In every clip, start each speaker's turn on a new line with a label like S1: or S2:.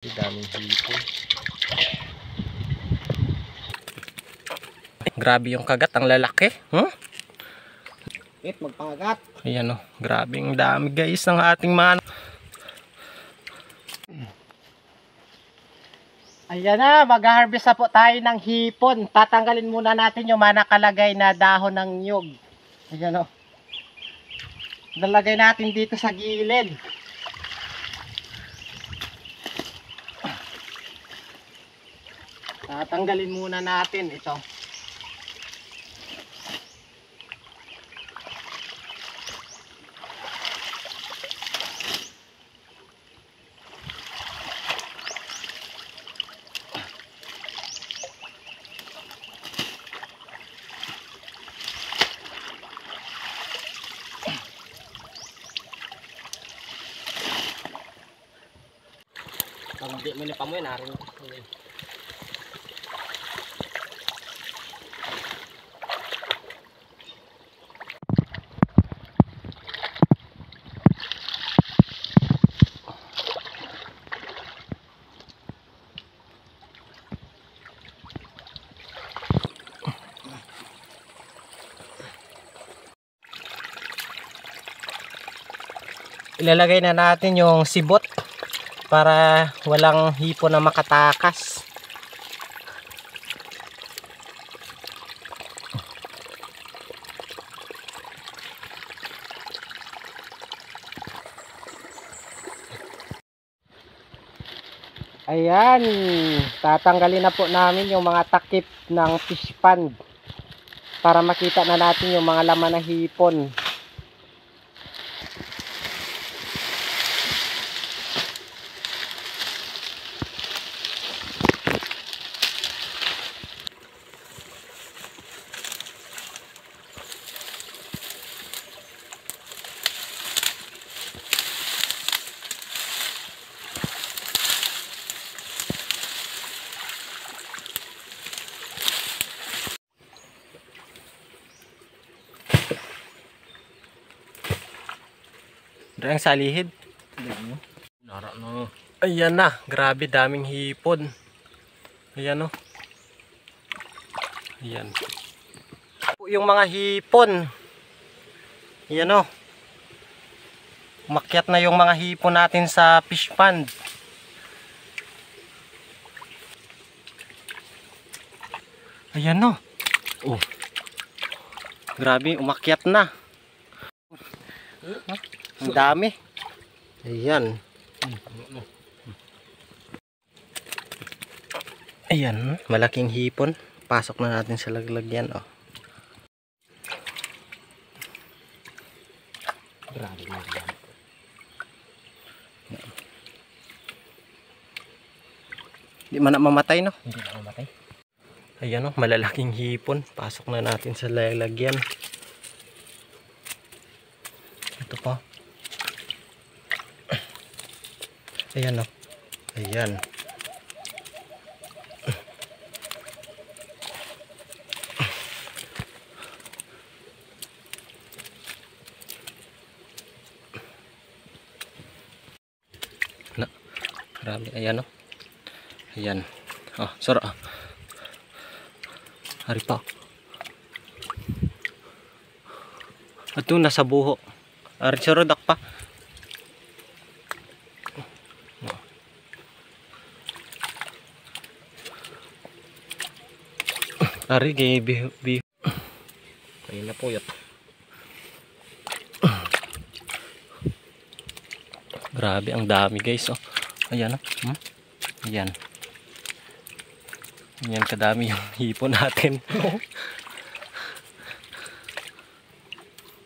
S1: Daming hipon. Grabe yung kagat, ang lalaki.
S2: Magpangagat.
S1: Ayan o, grabe ang dami guys ng ating mga...
S2: Ayan na, mag-harvest na po tayo ng hipon. Tatanggalin muna natin yung mga nakalagay na dahon ng nyug. Ayan o. Nalagay natin dito sa gilid. Tatanggalin muna natin ito. Pag di mo nipamoy, narin.
S1: Ilalagay na natin yung sibot para walang hipon na makatakas.
S2: Ayan, tatanggalin na po namin yung mga takip ng fish pond para makita na natin yung mga laman ng hipon.
S1: Doon ang salihid. Ayan na, grabe daming hipon. Ayan o. Ayan. Yung mga hipon. Ayan o. Umakyat na yung mga hipon natin sa fish pond. Ayan o. Oh. Grabe, umakyat na. Ang dami. Ayan. Ayan, malaking hipon. Pasok na natin sa laglagyan, oh.
S2: Grabe na yan.
S1: Hindi man na mamatay, no?
S2: Hindi na mamatay.
S1: Ayan, oh, malalaking hipon. Pasok na natin sa lalagyan. Ito pa. Ayan, oh. Ayan. Na, grabe. Ayan, oh. Ayan. Oh, sorry. Oh. Hari pa. Ito, nasa buho. Ari, sarodak pa. Ari, gay biho. Ayun na po yun. Grabe, ang dami guys. Oh. Ayan. Oh. Ayan. Ayan, kadami yung hipon natin.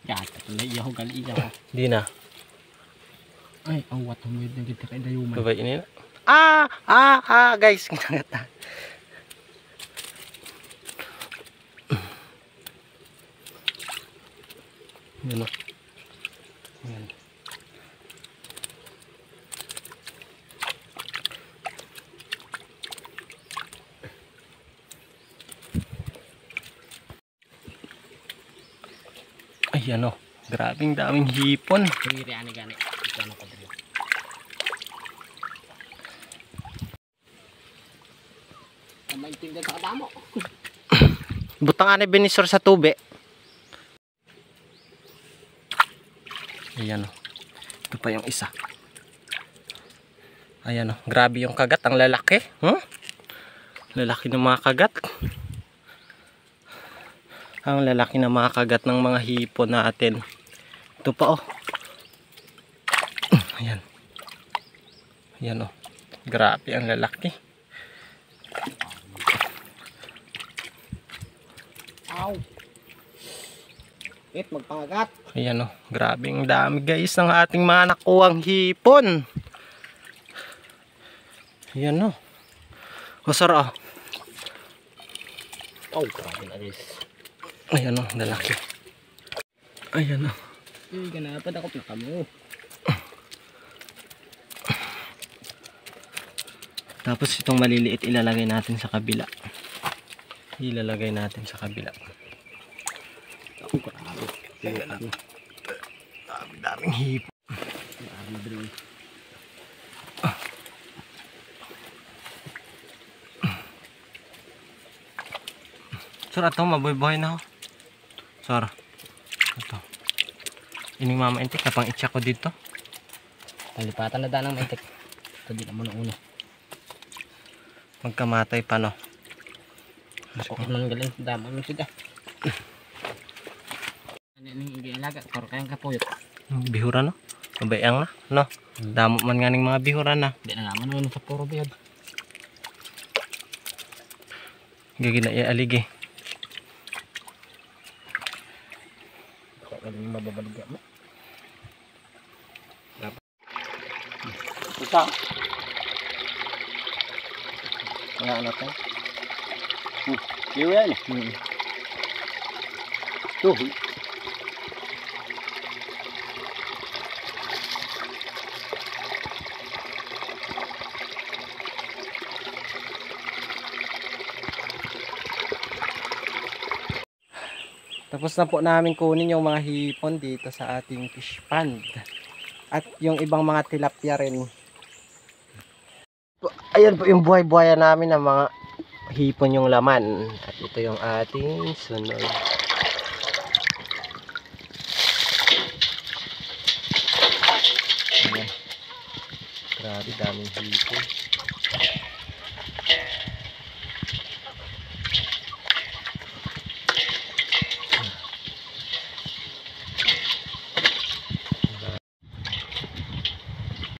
S2: Gata, tulay iyaw, gali iyaw.
S1: Di na.
S2: Ay, awat, humid na kita kay dayuman.
S1: Babay ini na. Guys. Yan o. Yan. Ayan o. Grabing daming hipon.
S2: maintindihan sa kadamo.
S1: Butang ani binisor sa tube. Ayan o. Ito pa yung isa. Ayan o. Grabe yung kagat. Ang lalaki. Lalaki ng mga kagat. Ang lalaki ng mga kagat ng mga hipon natin. Ito pa o. Ayan. Ayan o. Grabe ang lalaki.
S2: Ow. Magpangagat.
S1: Ayan o. Grabe ang dami guys ng ating mga nakuhang hipon. Ayan o. Masara.
S2: Oh, grabe na guys.
S1: Ayan o. Lalaki. Ayan o.
S2: Uy, ganapad ako na kamo.
S1: Tapos itong maliliit ilalagay natin sa kabila. Ilalagay natin sa kabila.
S2: Ako grabe.
S1: Daming hipon.
S2: Grabe bro.
S1: Sir, ito mabuhay na ho. Sir. Ito. Ining mama intik kapang itcha ko dito.
S2: Palipatan na daan ng maintik. Ito di na muna una.
S1: Magkamatay pa no.
S2: Bakit man galing damo mo sida. Ano ning igialaga kor kayang kapuyot.
S1: Bihura no. Mabayang na no. Damo man nga ning mga bihura na.
S2: Di na naman nun sa puro biyad.
S1: Gagina aligi.
S2: Kaya galing mababaliga mo. Isa. Wala na to. Liwa yan eh. Tuh.
S1: Tapos na po namin kunin yung mga hipon dito sa ating fish pond. At yung ibang mga tilapia rin. Ayan po yung buhay-buhaya namin ng mga hipon yung laman. At ito yung ating sunod. Ayan. Grabe daming hipon.